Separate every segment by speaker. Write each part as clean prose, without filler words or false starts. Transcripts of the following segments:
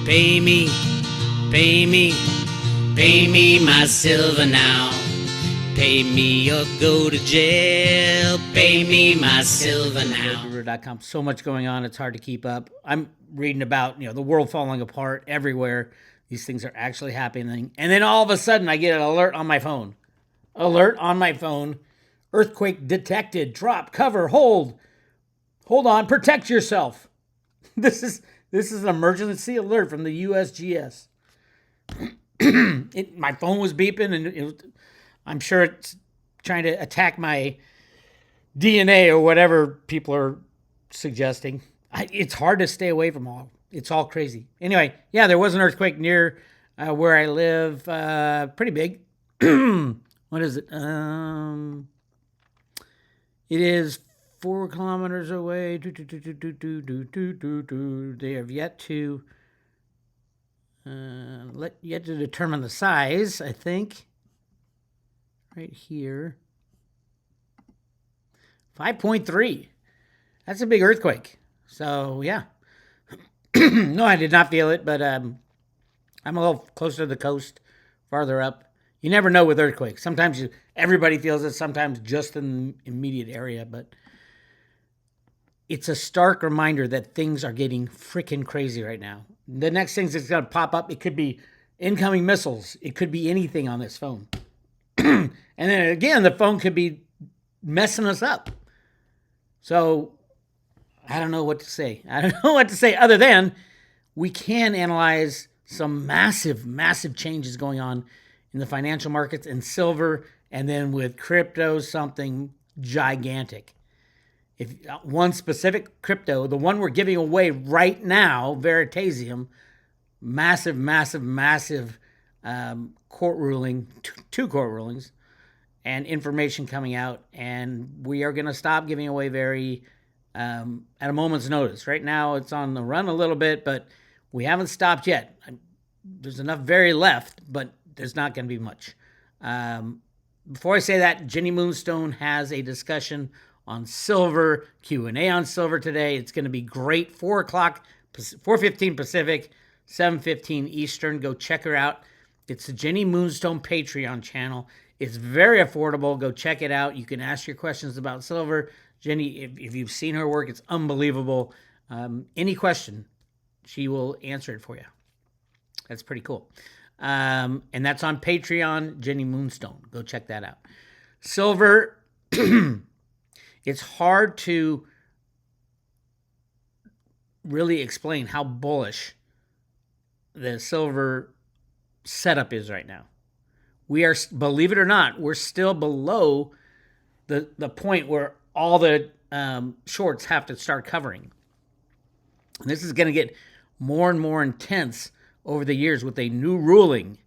Speaker 1: Pay me, pay me, pay me my silver now. Pay me or go to jail. Pay me my silver now.
Speaker 2: Veritaseum.com. So much going on, it's hard to keep up. I'm reading about, the world falling apart everywhere. These things are actually happening. And then all of a sudden, I get an alert on my phone. Earthquake detected. Drop, cover, hold. Hold on, protect yourself. This is an emergency alert from the USGS. My phone was beeping, and I'm sure it's trying to attack my DNA or whatever people are suggesting. It's hard to stay away from all. It's all crazy. Anyway, yeah, there was an earthquake near where I live. Pretty big. What is it? It is 4 kilometers away. They have yet to determine the size, I think. Right here. 5.3. That's a big earthquake. So, yeah. No, I did not feel it, but I'm a little closer to the coast, farther up. You never know with earthquakes. Sometimes everybody feels it, sometimes just in the immediate area, but it's a stark reminder that things are getting freaking crazy right now. The next things that's going to pop up, it could be incoming missiles. It could be anything on this phone. And then again, the phone could be messing us up. So I don't know what to say. Other than we can analyze some massive, massive changes going on in the financial markets and silver, and then with crypto, something gigantic. If one specific crypto, the one we're giving away right now, Veritaseum, massive, massive, massive court ruling, two court rulings, and information coming out, and we are going to stop giving away at a moment's notice. Right now, it's on the run a little bit, but we haven't stopped yet. There's enough very left, but there's not going to be much. Before I say that, Jenny Moonstone has a discussion on silver, Q&A on silver today. It's going to be great. 4:15 Pacific, 7:15 Eastern. Go check her out. It's the Jenny Moonstone Patreon channel. It's very affordable. Go check it out. You can ask your questions about silver. Jenny, if you've seen her work, it's unbelievable. Any question, she will answer it for you. That's pretty cool. And that's on Patreon, Jenny Moonstone. Go check that out. Silver, it's hard to really explain how bullish the silver setup is right now. We are, believe it or not, we're still below the point where all the shorts have to start covering. And this is going to get more and more intense over the years with a new ruling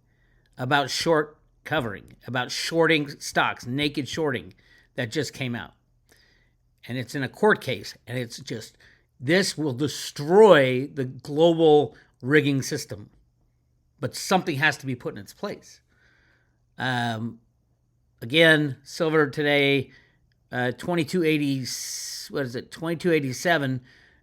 Speaker 2: about short covering, about shorting stocks, naked shorting that just came out. And it's in a court case, and it's just, this will destroy the global rigging system. But something has to be put in its place. Again, silver today, 2280, what is it, 2287.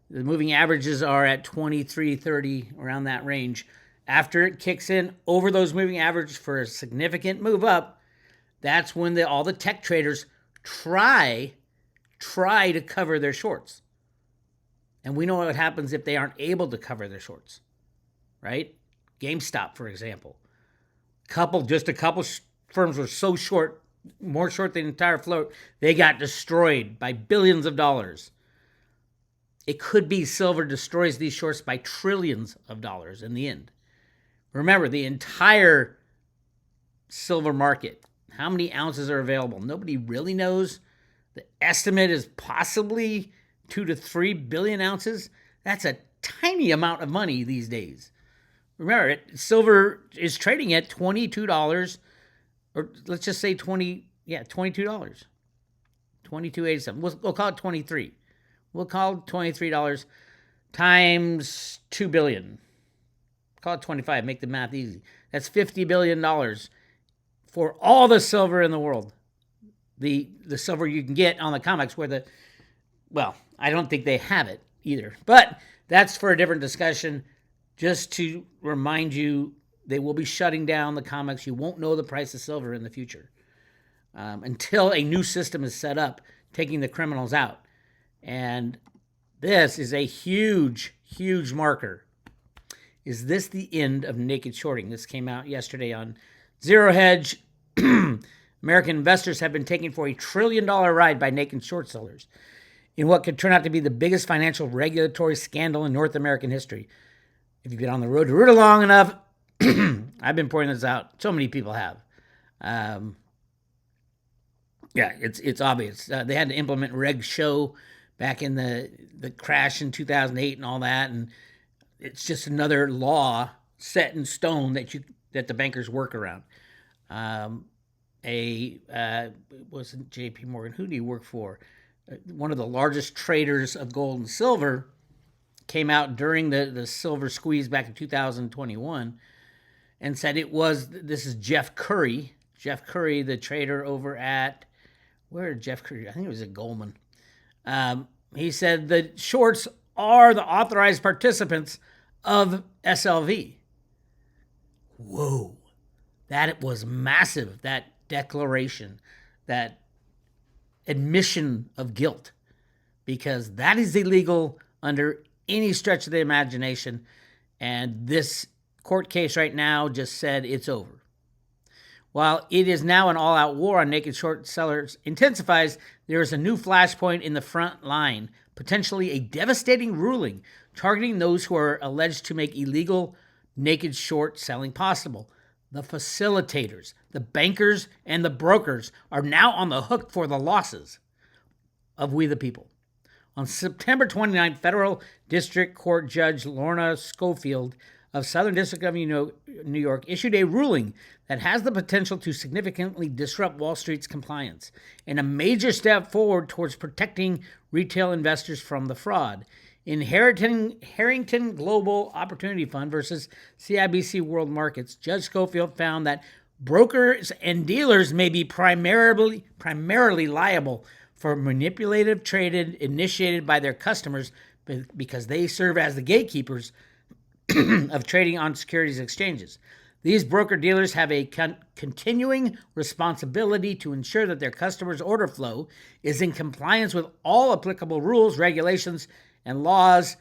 Speaker 2: The moving averages are at 2330, around that range. After it kicks in over those moving averages for a significant move up, that's when all the tech traders try to cover their shorts. And we know what happens if they aren't able to cover their shorts, right? GameStop, for example. Just a couple firms were so short, more short than the entire float, they got destroyed by billions of dollars. It could be silver destroys these shorts by trillions of dollars in the end. Remember, the entire silver market, how many ounces are available? Nobody really knows. The estimate is possibly 2 to 3 billion ounces. That's a tiny amount of money these days. Remember, silver is trading at $22, or let's just say $22. $22.87. We'll call it 23. We'll call it $23 times 2 billion. Call it 25. Make the math easy. That's $50 billion for all the silver in the world. The silver you can get on the COMEX, I don't think they have it either. But that's for a different discussion. Just to remind you, they will be shutting down the COMEX. You won't know the price of silver in the future until a new system is set up, taking the criminals out. And this is a huge, huge marker. Is this the end of naked shorting? This came out yesterday on Zero Hedge. American investors have been taken for a $1 trillion ride by naked short sellers in what could turn out to be the biggest financial regulatory scandal in North American history. If you've been on the road to Ruta long enough, I've been pointing this out. So many people have. It's obvious. They had to implement Reg Show back in the crash in 2008 and all that, and it's just another law set in stone that the bankers work around. It wasn't J.P. Morgan. Who do you work for? One of the largest traders of gold and silver came out during the silver squeeze back in 2021 and said this is Jeff Curry. Jeff Curry, the trader over at, where did Jeff Curry? I think it was at Goldman. He said the shorts are the authorized participants of SLV. Whoa. That was massive, that declaration, that admission of guilt, because that is illegal under any stretch of the imagination. And this court case right now just said it's over. While it is now an all-out war on naked short sellers intensifies, there is a new flashpoint in the front line, potentially a devastating ruling targeting those who are alleged to make illegal naked short selling possible. The facilitators, the bankers, and the brokers are now on the hook for the losses of we the people. On September 29th, Federal District Court Judge Lorna Schofield of Southern District of New York issued a ruling that has the potential to significantly disrupt Wall Street's compliance and a major step forward towards protecting retail investors from the fraud. In Harrington Global Opportunity Fund versus CIBC World Markets, Judge Schofield found that brokers and dealers may be primarily liable for manipulative trading initiated by their customers because they serve as the gatekeepers of trading on securities exchanges. These broker-dealers have a continuing responsibility to ensure that their customers' order flow is in compliance with all applicable rules, regulations, and laws,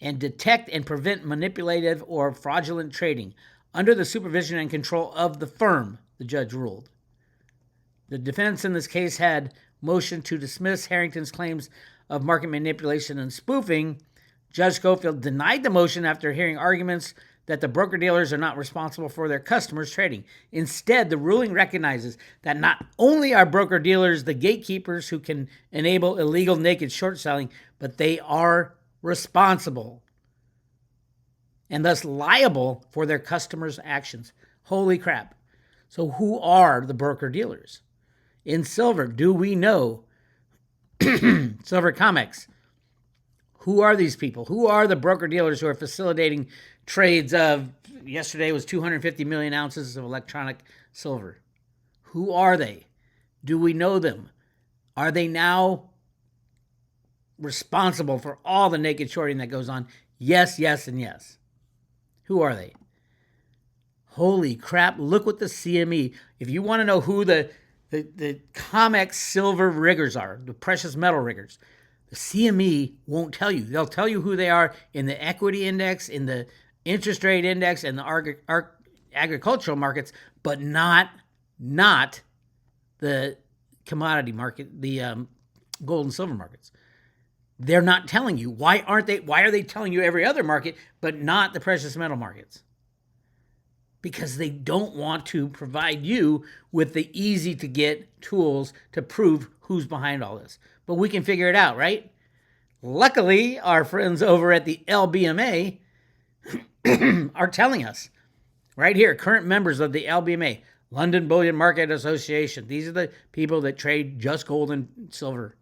Speaker 2: and detect and prevent manipulative or fraudulent trading under the supervision and control of the firm, the judge ruled. The defense in this case had motioned to dismiss Harrington's claims of market manipulation and spoofing. Judge Schofield denied the motion after hearing arguments that the broker-dealers are not responsible for their customers' trading. Instead, the ruling recognizes that not only are broker-dealers the gatekeepers who can enable illegal naked short selling, but they are responsible and thus liable for their customers' actions. Holy crap. So who are the broker-dealers? In silver, do we know? Silver COMEX. Who are these people? Who are the broker-dealers who are facilitating trades of, yesterday was 250 million ounces of electronic silver? Who are they? Do we know them? Are they now responsible for all the naked shorting that goes on? Yes, yes, and yes. Who are they? Holy crap, look what the CME, if you want to know who the COMEX silver riggers are, the precious metal riggers, the CME won't tell you. They'll tell you who they are in the equity index, in the interest rate index, and the agricultural markets, but not the commodity market, the gold and silver markets. They're not telling you. Why are they telling you every other market, but not the precious metal markets? Because they don't want to provide you with the easy to get tools to prove who's behind all this. But we can figure it out, right? Luckily, our friends over at the LBMA are telling us right here, current members of the LBMA, London Bullion Market Association. These are the people that trade just gold and silver.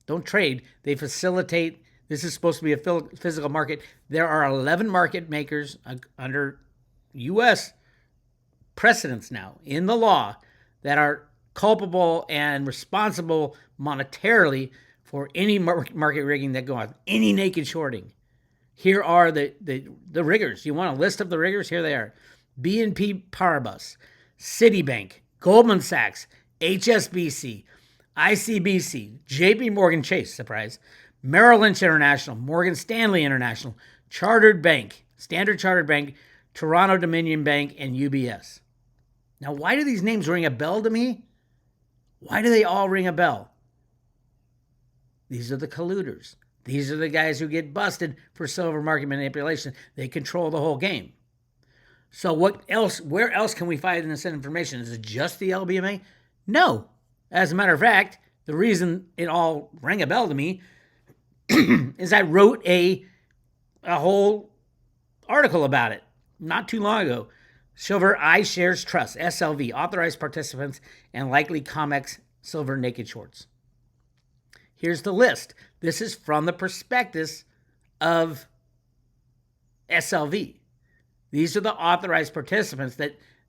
Speaker 2: Don't trade. They facilitate. This is supposed to be a physical market. There are 11 market makers under U.S. precedents now in the law that are culpable and responsible monetarily for any market rigging that goes on, any naked shorting. Here are the riggers. You want a list of the riggers? Here they are. BNP Paribas, Citibank, Goldman Sachs, HSBC, ICBC, JP Morgan Chase, surprise, Merrill Lynch International, Morgan Stanley International, Chartered Bank, Standard Chartered Bank, Toronto Dominion Bank, and UBS. Now, why do these names ring a bell to me? Why do they all ring a bell? These are the colluders. These are the guys who get busted for silver market manipulation. They control the whole game. So what else? Where else can we find this information? Is it just the LBMA? No. As a matter of fact, the reason it all rang a bell to me is I wrote a whole article about it not too long ago. Silver iShares Trust, SLV, authorized participants, and likely COMEX silver naked shorts. Here's the list. This is from the prospectus of SLV. These are the authorized participants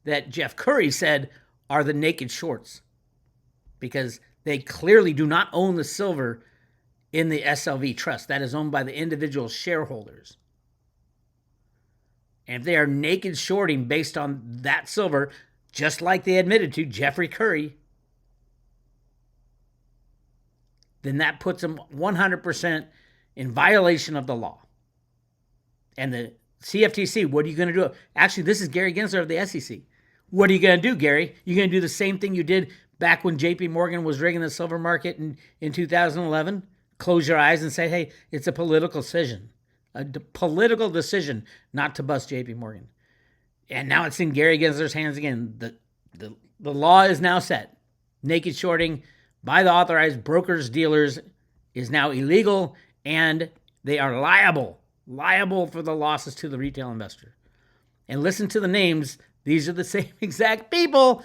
Speaker 2: that Jeff Curry said are the naked shorts, because they clearly do not own the silver in the SLV trust. That is owned by the individual shareholders. And if they are naked shorting based on that silver, just like they admitted to, Jeffrey Curry, then that puts them 100% in violation of the law. And the CFTC, what are you going to do? Actually, this is Gary Gensler of the SEC. What are you going to do, Gary? You're going to do the same thing you did back when JP Morgan was rigging the silver market in 2011? Close your eyes and say, hey, it's a political decision. A political decision not to bust JP Morgan. And now it's in Gary Gensler's hands again. The law is now set. Naked shorting by the authorized brokers, dealers is now illegal, and they are liable for the losses to the retail investor. And listen to the names. These are the same exact people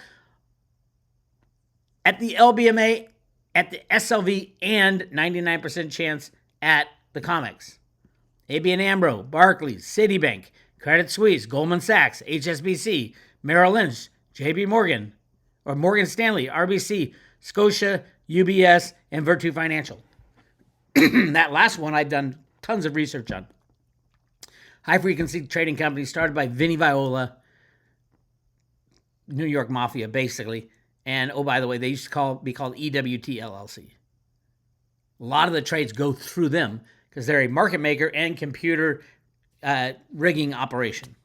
Speaker 2: at the LBMA, at the SLV, and 99% chance at the COMEX. ABN AMRO, Barclays, Citibank, Credit Suisse, Goldman Sachs, HSBC, Merrill Lynch, JP Morgan, or Morgan Stanley, RBC, Scotia, UBS, and Virtu Financial. That last one I've done tons of research on. High-frequency trading company started by Vinnie Viola, New York Mafia, basically. And, oh, by the way, they used to be called EWT LLC. A lot of the trades go through them because they're a market maker and computer rigging operation.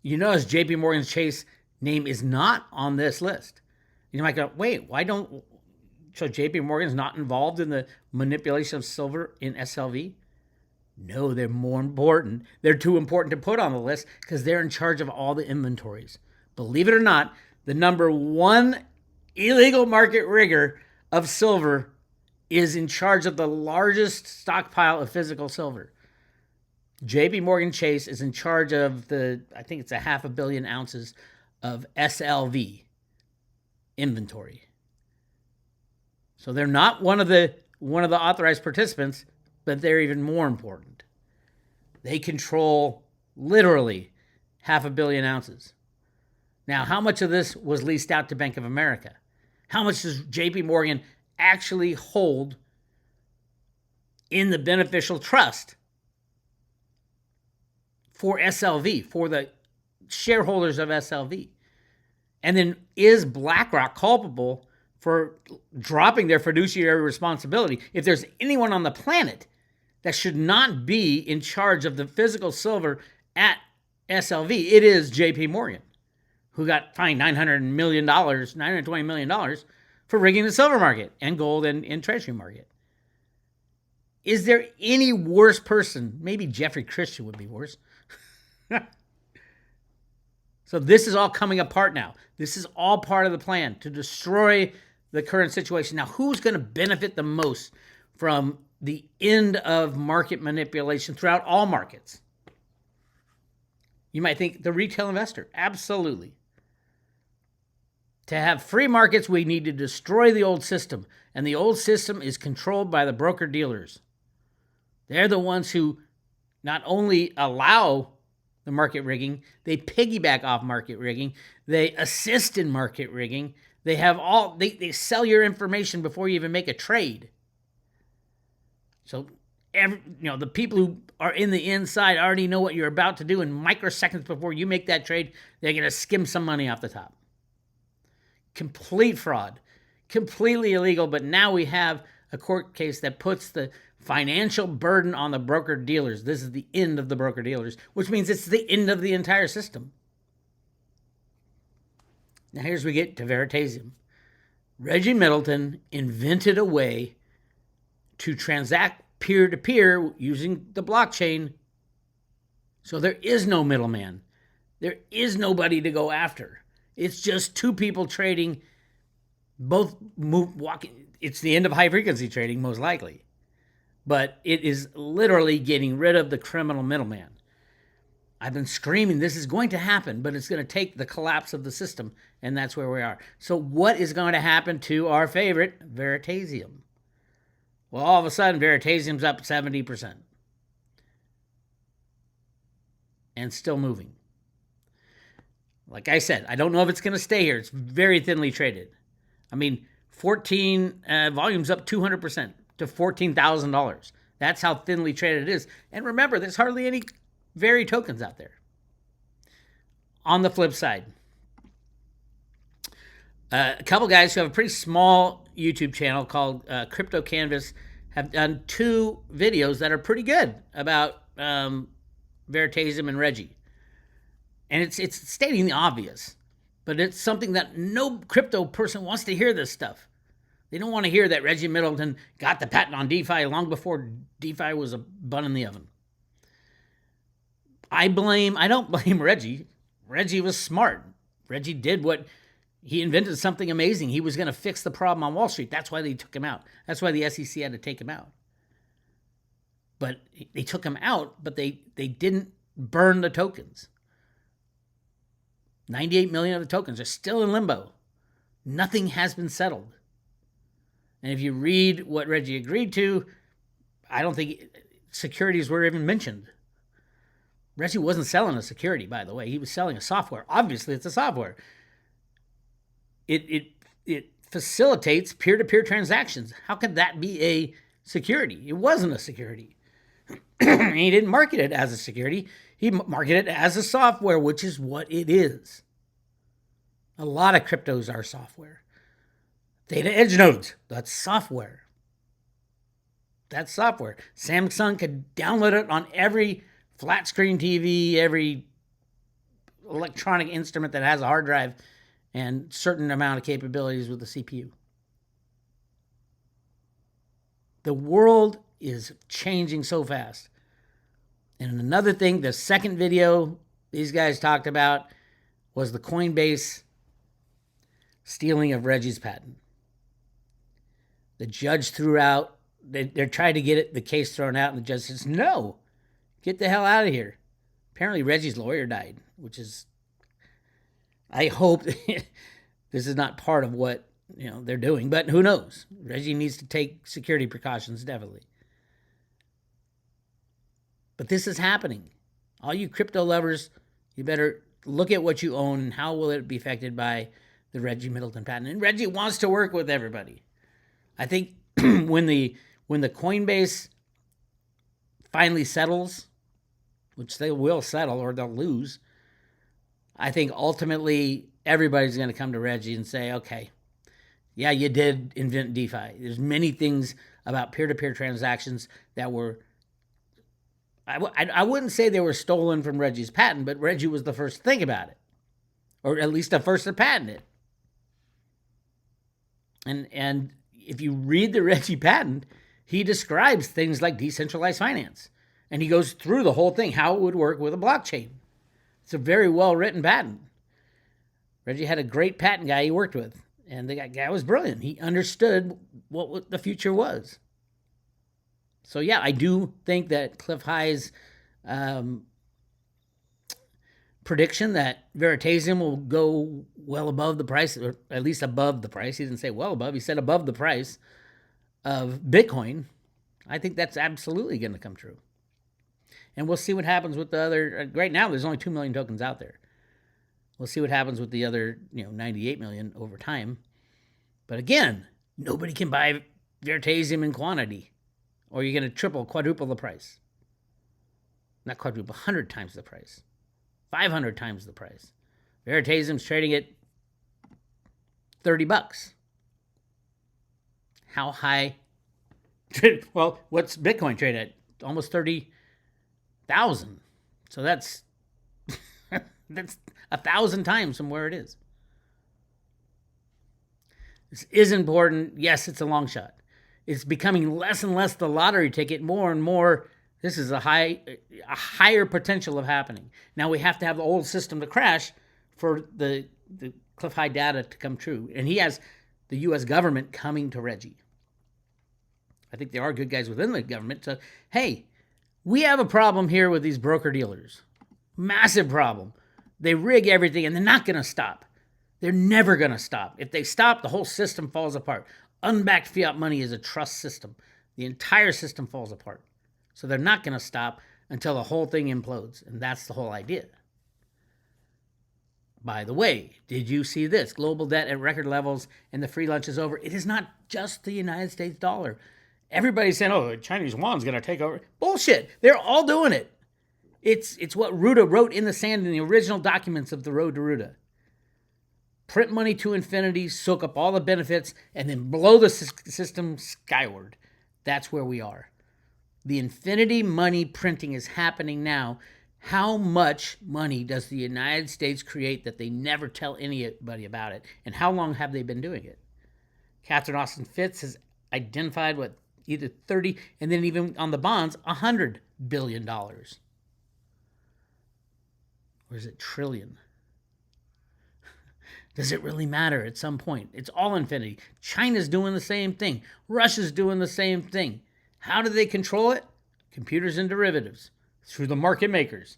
Speaker 2: You notice JP Morgan Chase name is not on this list. You might go, wait, why don't... So JP Morgan's not involved in the manipulation of silver in SLV? No, they're more important. They're too important to put on the list because they're in charge of all the inventories. Believe it or not, the number one illegal market rigger of silver is in charge of the largest stockpile of physical silver. JP Morgan Chase is in charge of I think it's 500 million ounces of SLV inventory. So they're not one of the authorized participants, but they're even more important. They control literally 500 million ounces. Now, how much of this was leased out to Bank of America? How much does JP Morgan actually hold in the beneficial trust for SLV, for the shareholders of SLV? And then is BlackRock culpable for dropping their fiduciary responsibility? If there's anyone on the planet that should not be in charge of the physical silver at SLV, it is JP Morgan, who got fined $920 million for rigging the silver market and gold and treasury market. Is there any worse person? Maybe Jeffrey Christian would be worse. So this is all coming apart now. This is all part of the plan to destroy the current situation. Now, who's going to benefit the most from the end of market manipulation throughout all markets? You might think the retail investor. Absolutely. To have free markets, we need to destroy the old system. And the old system is controlled by the broker-dealers. They're the ones who not only allow the market rigging, they piggyback off market rigging, they assist in market rigging, they have they sell your information before you even make a trade. So the people who are in the inside already know what you're about to do in microseconds before you make that trade. They're going to skim some money off the top. Complete fraud, completely illegal. But now we have a court case that puts the financial burden on the broker dealers. This is the end of the broker dealers, which means it's the end of the entire system. Now here's we get to Veritaseum. Reggie Middleton invented a way to transact peer-to-peer using the blockchain. So there is no middleman. There is nobody to go after. It's just two people trading, both walking. It's the end of high-frequency trading, most likely. But it is literally getting rid of the criminal middleman. I've been screaming this is going to happen, but it's going to take the collapse of the system, and that's where we are. So what is going to happen to our favorite, Veritaseum? Well, all of a sudden, Veritasium's up 70%. And still moving. Like I said, I don't know if it's going to stay here. It's very thinly traded. I mean, 14 volumes up 200% to $14,000. That's how thinly traded it is. And remember, there's hardly any Veri tokens out there. On the flip side, a couple guys who have a pretty small YouTube channel called Crypto Canvas have done 2 videos that are pretty good about Veritaseum and Reggie. And it's stating the obvious, but it's something that no crypto person wants to hear this stuff. They don't want to hear that Reggie Middleton got the patent on DeFi long before DeFi was a bun in the oven. I don't blame Reggie. Reggie was smart. Reggie did what he invented, something amazing. He was going to fix the problem on Wall Street. That's why they took him out. That's why the SEC had to take him out. But they took him out, but they didn't burn the tokens. 98 million of the tokens are still in limbo. Nothing has been settled. And if you read what Reggie agreed to, I don't think securities were even mentioned. Reggie wasn't selling a security, by the way. He was selling a software. Obviously, it's a software. It facilitates peer-to-peer transactions. How could that be a security? It wasn't a security. And he didn't market it as a security. He marketed it as a software, which is what it is. A lot of cryptos are software. Data edge nodes, that's software. That's software. Samsung could download it on every flat screen TV, every electronic instrument that has a hard drive and certain amount of capabilities with the CPU. The world is changing so fast. And another thing, the second video these guys talked about was the Coinbase stealing of Reggie's patent. The judge threw out, they're trying to get the case thrown out, and the judge says, no, get the hell out of here. Apparently Reggie's lawyer died, which is, I hope this is not part of what they're doing, but who knows? Reggie needs to take security precautions, definitely. But this is happening. All you crypto lovers, you better look at what you own and how will it be affected by the Reggie Middleton patent. And Reggie wants to work with everybody. I think when the Coinbase finally settles, which they will settle or they'll lose, I think ultimately everybody's going to come to Reggie and say, okay, yeah, you did invent DeFi. There's many things about peer-to-peer transactions that were, I wouldn't say they were stolen from Reggie's patent, but Reggie was the first to think about it, or at least the first to patent it. And if you read the Reggie patent, he describes things like decentralized finance. And he goes through the whole thing, how it would work with a blockchain. It's a very well-written patent. Reggie had a great patent guy he worked with. And the guy was brilliant. He understood what the future was. So, yeah, I do think that Cliff High's prediction that Veritaseum will go well above the price, or at least above the price. He didn't say well above. He said above the price of Bitcoin. I think that's absolutely going to come true. And we'll see what happens with the other. Right now, there's only 2 million tokens out there. We'll see what happens with the other, 98 million over time. But again, nobody can buy Veritaseum in quantity or you're going to triple, quadruple the price. Not quadruple, 100 times the price. 500 times the price. Veritaseum's trading at $30. How high? Well, what's Bitcoin trading at? Almost 30,000. So that's 1,000 times from where it is. This is important. Yes, it's a long shot. It's becoming less and less the lottery ticket, more and more. This is a higher potential of happening. Now we have to have the old system to crash for the cliff high data to come true. And he has the U.S. government coming to Reggie. I think there are good guys within the government to, hey, we have a problem here with these broker dealers. Massive problem. They rig everything and they're not going to stop. They're never going to stop. If they stop, the whole system falls apart. Unbacked fiat money is a trust system. The entire system falls apart. So they're not going to stop until the whole thing implodes. And that's the whole idea. By the way, did you see this? Global debt at record levels and the free lunch is over. It is not just the United States dollar. Everybody's saying, oh, the Chinese yuan's going to take over. Bullshit. They're all doing it. It's what Ruta wrote in the sand in the original documents of the Road to Ruta. Print money to infinity, soak up all the benefits, and then blow the system skyward. That's where we are. The infinity money printing is happening now. How much money does the United States create that they never tell anybody about it? And how long have they been doing it? Catherine Austin Fitts has identified what either 30, and then even on the bonds, $100 billion. Or is it trillion? Does it really matter at some point? It's all infinity. China's doing the same thing. Russia's doing the same thing. How do they control it? Computers and derivatives through the market makers.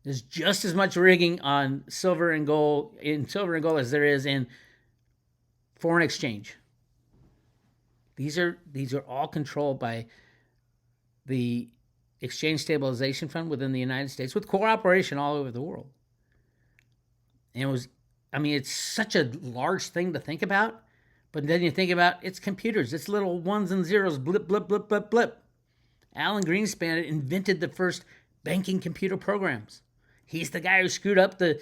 Speaker 2: There's just as much rigging on silver and gold as there is in foreign exchange. These are all controlled by the Exchange Stabilization Fund within the United States with cooperation all over the world. And it's such a large thing to think about, but then you think about it's computers. It's little ones and zeros, blip, blip, blip, blip, blip. Alan Greenspan invented the first banking computer programs. He's the guy who screwed up the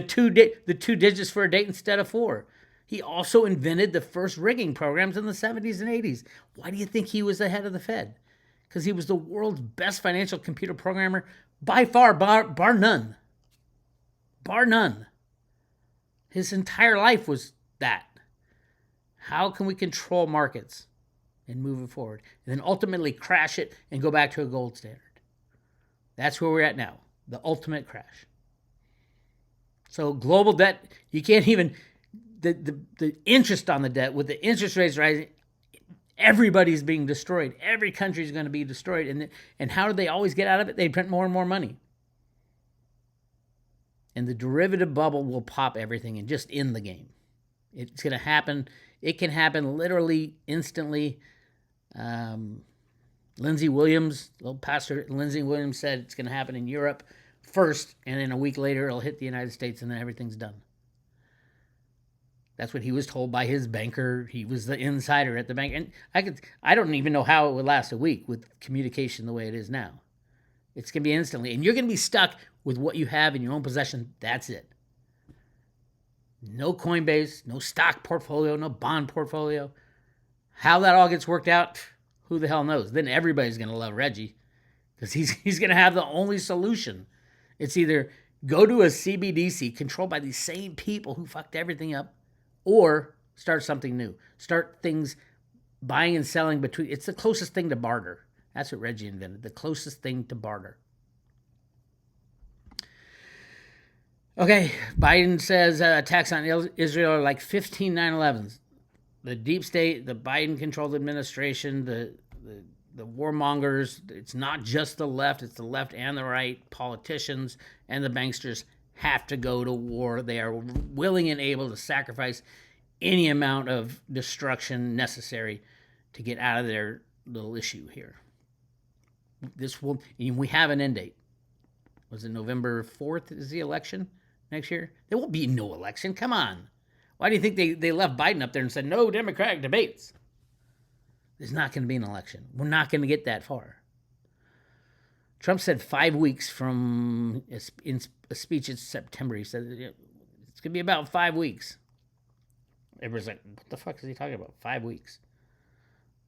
Speaker 2: two digits for a date instead of 4. He also invented the first rigging programs in the 70s and 80s. Why do you think he was the head of the Fed? Because he was the world's best financial computer programmer by far, bar none. Bar none. His entire life was that. How can we control markets and move it forward? And then ultimately crash it and go back to a gold standard. That's where we're at now. The ultimate crash. So global debt, you can't even... The interest on the debt, with the interest rates rising, everybody's being destroyed. Every country is going to be destroyed. And how do they always get out of it? They print more and more money. And the derivative bubble will pop everything and just end the game. It's going to happen. It can happen literally instantly. Lindsey Williams, little pastor Lindsey Williams said it's going to happen in Europe first, and then a week later it'll hit the United States, and then everything's done. That's what he was told by his banker. He was the insider at the bank. And I don't even know how it would last a week with communication the way it is now. It's going to be instantly. And you're going to be stuck with what you have in your own possession. That's it. No Coinbase, no stock portfolio, no bond portfolio. How that all gets worked out, who the hell knows? Then everybody's going to love Reggie because he's going to have the only solution. It's either go to a CBDC controlled by these same people who fucked everything up, or start something new. Start things buying and selling between. It's the closest thing to barter. That's what Reggie invented. The closest thing to barter. Okay, Biden says attacks on Israel are like 15 9/11s. The deep state, the Biden-controlled administration, the warmongers. It's not just the left. It's the left and the right. Politicians and the banksters have to go to war. They are willing and able to sacrifice any amount of destruction necessary to get out of their little issue here. We have an end date. Was it November 4th is the election next year? There will be no election. Come on. Why do you think they left Biden up there and said no Democratic debates? there's not going to be an election. We're not going to get that far. Trump said 5 weeks from, in a speech in September, he said it's going to be about 5 weeks. Everybody's like, what the fuck is he talking about? 5 weeks.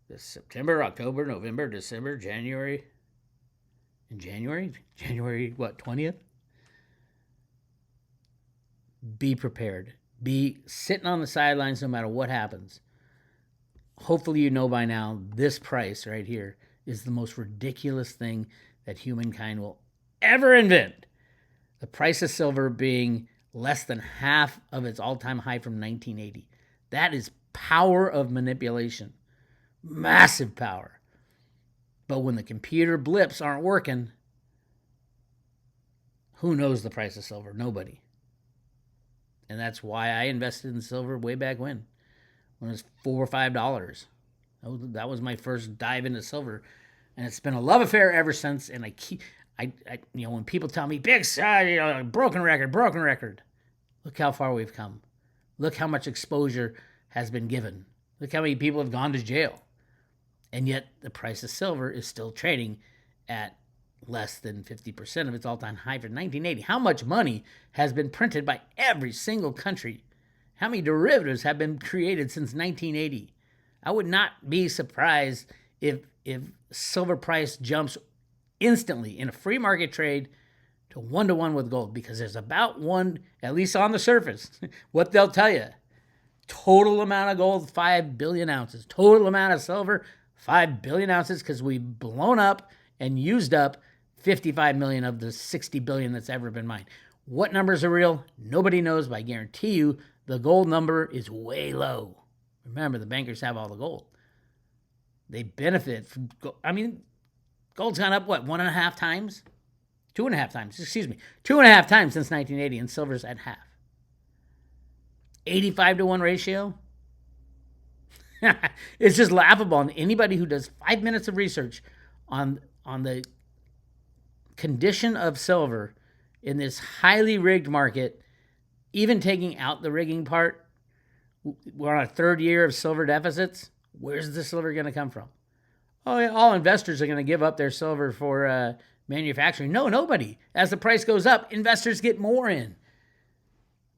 Speaker 2: This September, October, November, December, January. In January? January, what, 20th? Be prepared. Be sitting on the sidelines no matter what happens. Hopefully you know by now, this price right here is the most ridiculous thing that humankind will ever invent. The price of silver being less than half of its all-time high from 1980. That is power of manipulation. Massive power. But when the computer blips aren't working, who knows the price of silver? Nobody. And that's why I invested in silver way back when it was $4 or $5. That was my first dive into silver. And it's been a love affair ever since. And when people tell me, Bix, broken record. Look how far we've come. Look how much exposure has been given. Look how many people have gone to jail. And yet the price of silver is still trading at less than 50% of its all-time high for 1980. How much money has been printed by every single country? How many derivatives have been created since 1980? I would not be surprised if silver price jumps instantly in a free market trade to 1-to-1 with gold, because there's about one, at least on the surface, what they'll tell you. Total amount of gold, 5 billion ounces. Total amount of silver, 5 billion ounces, because we've blown up and used up 55 million of the 60 billion that's ever been mined. What numbers are real? Nobody knows, but I guarantee you the gold number is way low. Remember, the bankers have all the gold. They benefit from, gold's gone up, 1.5 times? 2.5 times, 2.5 times since 1980, and silver's at half. 85-to-1 ratio? It's just laughable. And anybody who does 5 minutes of research on the condition of silver in this highly rigged market, even taking out the rigging part, we're on a third year of silver deficits. Where's the silver going to come from? Oh, yeah, all investors are going to give up their silver for manufacturing. No, nobody. As the price goes up, investors get more in.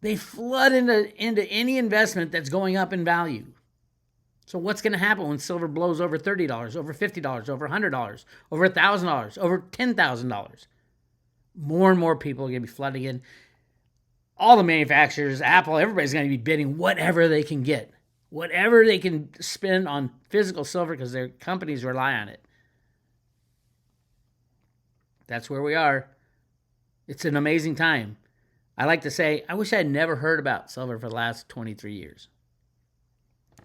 Speaker 2: They flood into any investment that's going up in value. So what's going to happen when silver blows over $30, over $50, over $100, over $1,000, over $10,000? More and more people are going to be flooding in. All the manufacturers, Apple, everybody's going to be bidding whatever they can get. Whatever they can spend on physical silver, because their companies rely on it. That's where we are. It's an amazing time. I like to say, I wish I had never heard about silver for the last 23 years.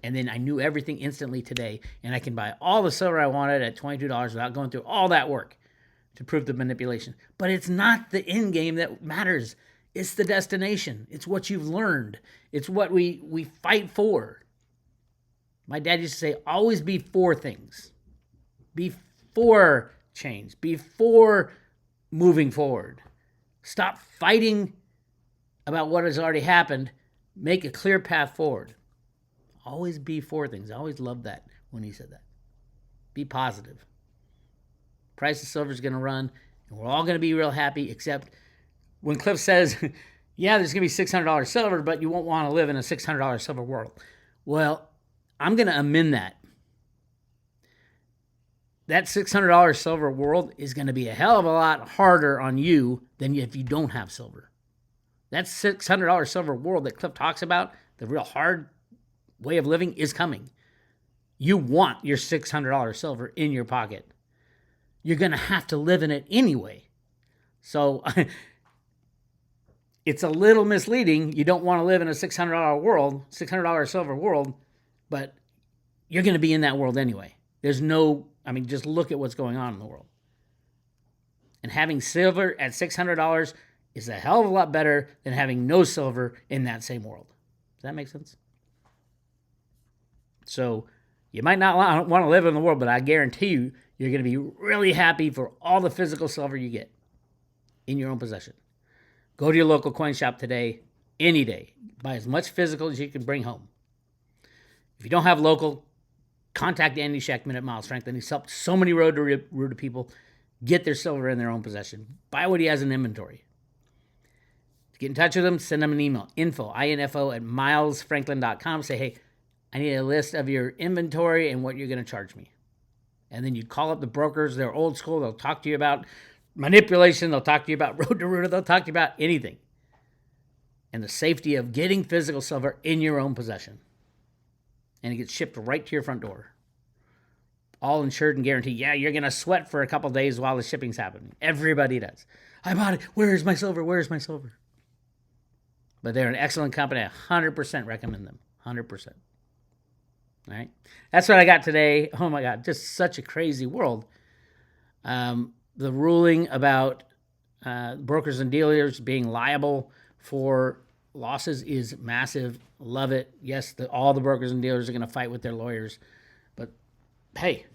Speaker 2: And then I knew everything instantly today, and I can buy all the silver I wanted at $22 without going through all that work to prove the manipulation. But it's not the end game that matters. It's the destination. It's what you've learned. It's what we fight for. My dad used to say, always be for things. Before change. Before moving forward. Stop fighting about what has already happened. Make a clear path forward. Always be for things. I always loved that when he said that. Be positive. Price of silver is going to run, and we're all going to be real happy, except when Cliff says, yeah, there's going to be $600 silver, but you won't want to live in a $600 silver world. Well, I'm going to amend that. That $600 silver world is going to be a hell of a lot harder on you than if you don't have silver. That $600 silver world that Cliff talks about, the real hard way of living, is coming. You want your $600 silver in your pocket. You're going to have to live in it anyway. So it's a little misleading. You don't want to live in a $600 world, $600 silver world, but you're going to be in that world anyway. There's no, just look at what's going on in the world. And having silver at $600 is a hell of a lot better than having no silver in that same world. Does that make sense? So you might not want to live in the world, but I guarantee you, you're going to be really happy for all the physical silver you get in your own possession. Go to your local coin shop today, any day. Buy as much physical as you can bring home. If you don't have local, contact Andy Scheckman at Miles Franklin. He's helped so many road to Ruta people get their silver in their own possession. Buy what he has in inventory. To get in touch with him, send him an email, info at milesfranklin.com. Say, hey, I need a list of your inventory and what you're going to charge me. And then you call up the brokers. They're old school. They'll talk to you about manipulation. They'll talk to you about road to Ruta. They'll talk to you about anything. And the safety of getting physical silver in your own possession. And it gets shipped right to your front door. All insured and guaranteed. Yeah, you're going to sweat for a couple days while the shipping's happening. Everybody does. I bought it. Where's my silver? Where's my silver? But they're an excellent company. I 100% recommend them. 100%. All right. That's what I got today. Oh, my God. Just such a crazy world. The ruling about brokers and dealers being liable for losses is massive. Love it. Yes, all the brokers and dealers are going to fight with their lawyers. But, hey,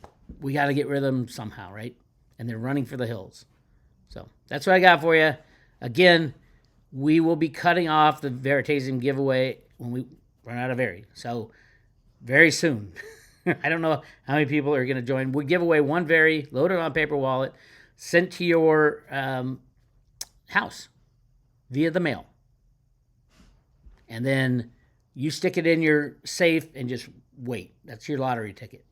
Speaker 2: we got to get rid of them somehow, right? And they're running for the hills. So that's what I got for you. Again, we will be cutting off the Veritaseum giveaway when we run out of Veri. So very soon. I don't know how many people are going to join. We give away one Veri, loaded on paper wallet, sent to your house via the mail. And then you stick it in your safe and just wait. That's your lottery ticket.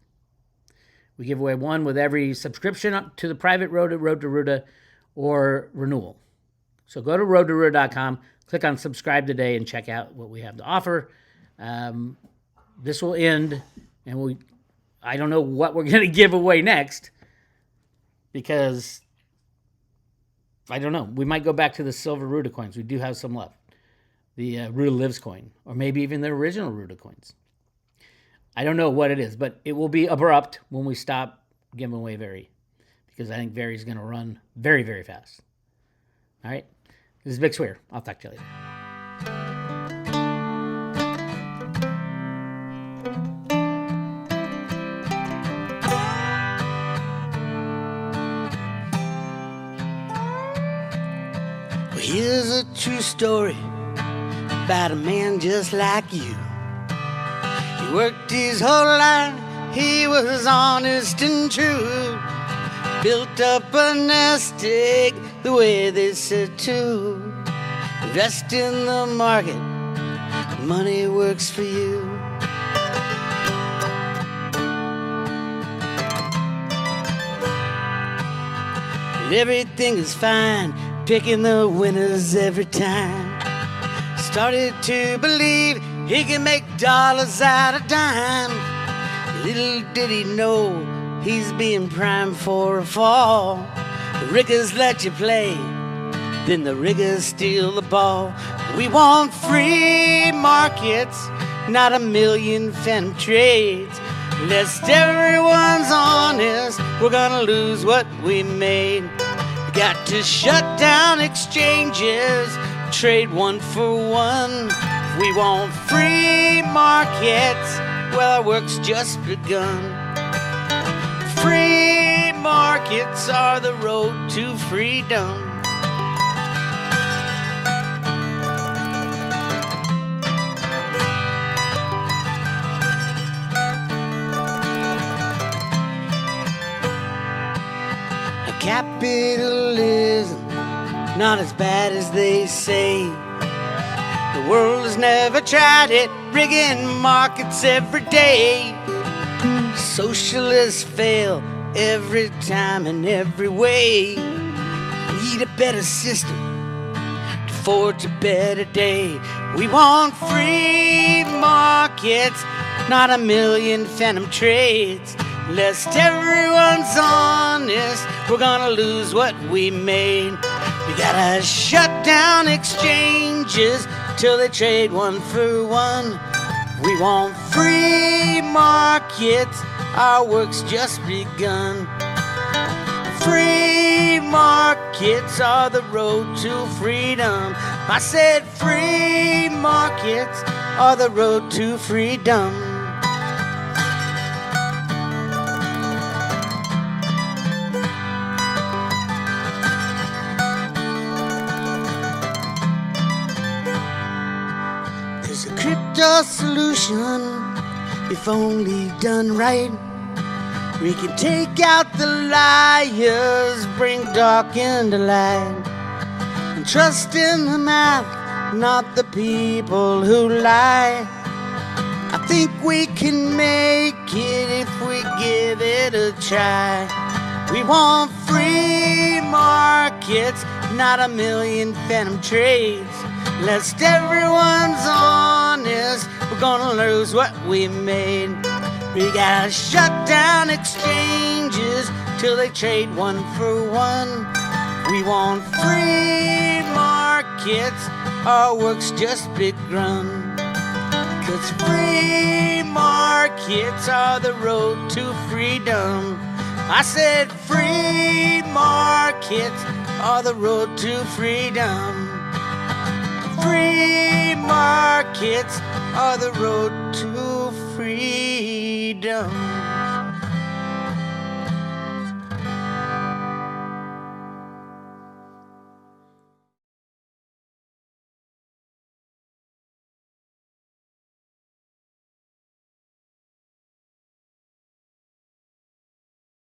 Speaker 2: We give away one with every subscription to the private road to Ruta or renewal. So go to roadtoruta.com, click on subscribe today, and check out what we have to offer. This will end, and I don't know what we're going to give away next because I don't know. We might go back to the silver Ruta coins. We do have some left. The Ruta Lives coin, or maybe even the original Ruta coins. I don't know what it is, but it will be abrupt when we stop giving away Veri because I think Veri is going to run very, very fast. All right. This is Bix Weir. I'll talk to you later.
Speaker 1: Well, here's a true story about a man just like you. He worked his whole life, he was honest and true. Built up a nest egg the way they said to. Invest in the market, money works for you. And everything is fine, picking the winners every time. Started to believe he can make dollars out of dime. Little did he know he's being primed for a fall. The riggers let you play, then the riggers steal the ball. We want free markets, not a million phantom trades. Lest everyone's honest, we're gonna lose what we made. We got to shut down exchanges, trade one for one. We want free markets, well, our work's just begun. Free markets are the road to freedom. Capitalism, not as bad as they say. The world has never tried it, rigging markets every day. Socialists fail every time in every way. We need a better system to forge a better day. We want free markets, not a million phantom trades. Lest everyone's honest, we're gonna lose what we made. We gotta shut down exchanges till they trade one for one. We want free markets, our work's just begun. Free markets are the road to freedom. I said free markets are the road to freedom. There's a crypto solution if only done right. We can take out the liars, bring dark into light, and trust in the math, not the people who lie. I think we can make it if we give it a try. We want free markets, not a million phantom trades. Lest everyone's honest, we're gonna lose what we made. We gotta shut down exchanges till they trade one for one. We want free markets, our work's just begun. 'Cause free markets are the road to freedom. I said free markets are the road to freedom. Free markets are the road to freedom.